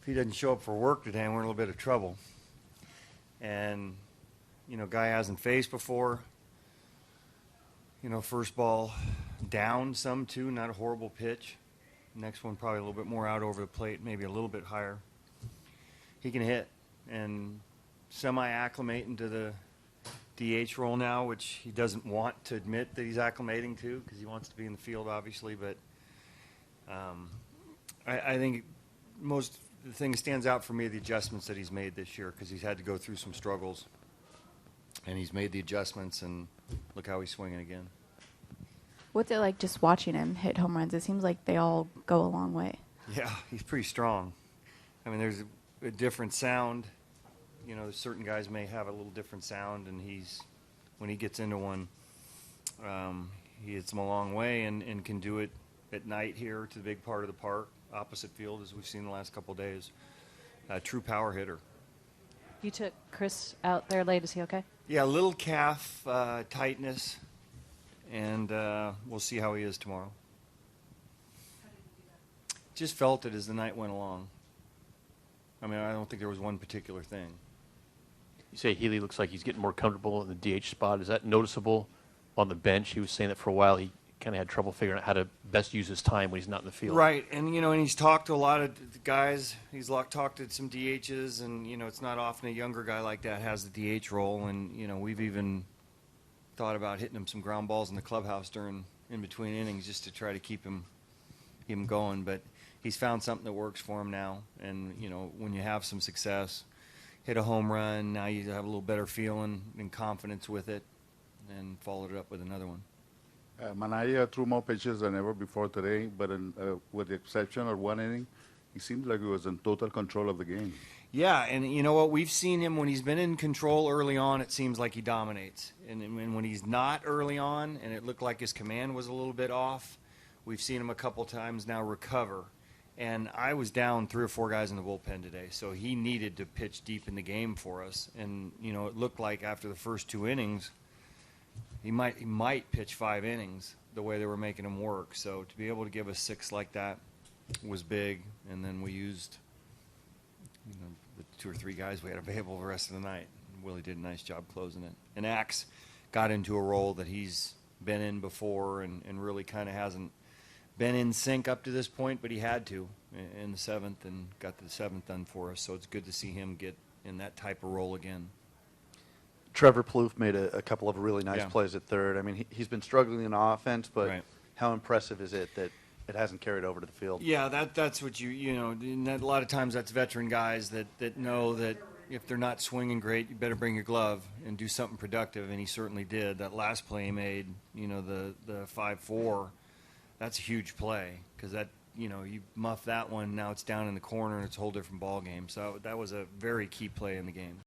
if he doesn't show up for work today, we're in a little bit of trouble. And, guy hasn't faced before. First ball down some too, not a horrible pitch. Next one probably a little bit more out over the plate, maybe a little bit higher. He can hit and semi-acclimate into the DH role now, which he doesn't want to admit that he's acclimating to because he wants to be in the field, obviously. But I think the thing that stands out for me are the adjustments that he's made this year, because he's had to go through some struggles. And he's made the adjustments, and look how he's swinging again. What's it like just watching him hit home runs? It seems like they all go a long way. Yeah, he's pretty strong. I mean, there's a different sound. Certain guys may have a little different sound, and when he gets into one, he hits them a long way and can do it at night here to the big part of the park, opposite field, as we've seen the last couple of days. A true power hitter. You took Chris out there late. Is he okay? Yeah, a little calf tightness, and we'll see how he is tomorrow. Just felt it as the night went along. I mean, I don't think there was one particular thing. You say Healy looks like he's getting more comfortable in the DH spot. Is that noticeable on the bench? He was saying that for a while he kind of had trouble figuring out how to best use his time when he's not in the field. Right, and and he's talked to a lot of guys. He's talked to some DHs, and it's not often a younger guy like that has the DH role. And we've even thought about hitting him some ground balls in the clubhouse in between innings just to try to keep him going. But he's found something that works for him now. And when you have some success, hit a home run, now you have a little better feeling and confidence with it, and followed it up with another one. Manaya threw more pitches than ever before today, but with the exception of one inning, he seemed like he was in total control of the game. Yeah, and you know what? We've seen him when he's been in control early on, it seems like he dominates. And when he's not early on, and it looked like his command was a little bit off, we've seen him a couple times now recover. And I was down 3 or 4 guys in the bullpen today, so he needed to pitch deep in the game for us. And, it looked like after the first 2 innings, he might pitch 5 innings the way they were making him work. So to be able to give us 6 like that was big. And then we used the 2 or 3 guys we had available the rest of the night. Willie did a nice job closing it. And Axe got into a role that he's been in before and really kind of hasn't been in sync up to this point, but he had to in the 7th and got the 7th done for us. So it's good to see him get in that type of role again. Trevor Plouffe made a couple of really nice Yeah. plays at third. I mean, he's been struggling in offense, but Right. how impressive is it that it hasn't carried over to the field? Yeah, that's what and a lot of times that's veteran guys that know that if they're not swinging great, you better bring your glove and do something productive, and he certainly did. That last play he made, the 5-4, that's a huge play because that, you muff that one, now it's down in the corner and it's a whole different ball game. So that was a very key play in the game.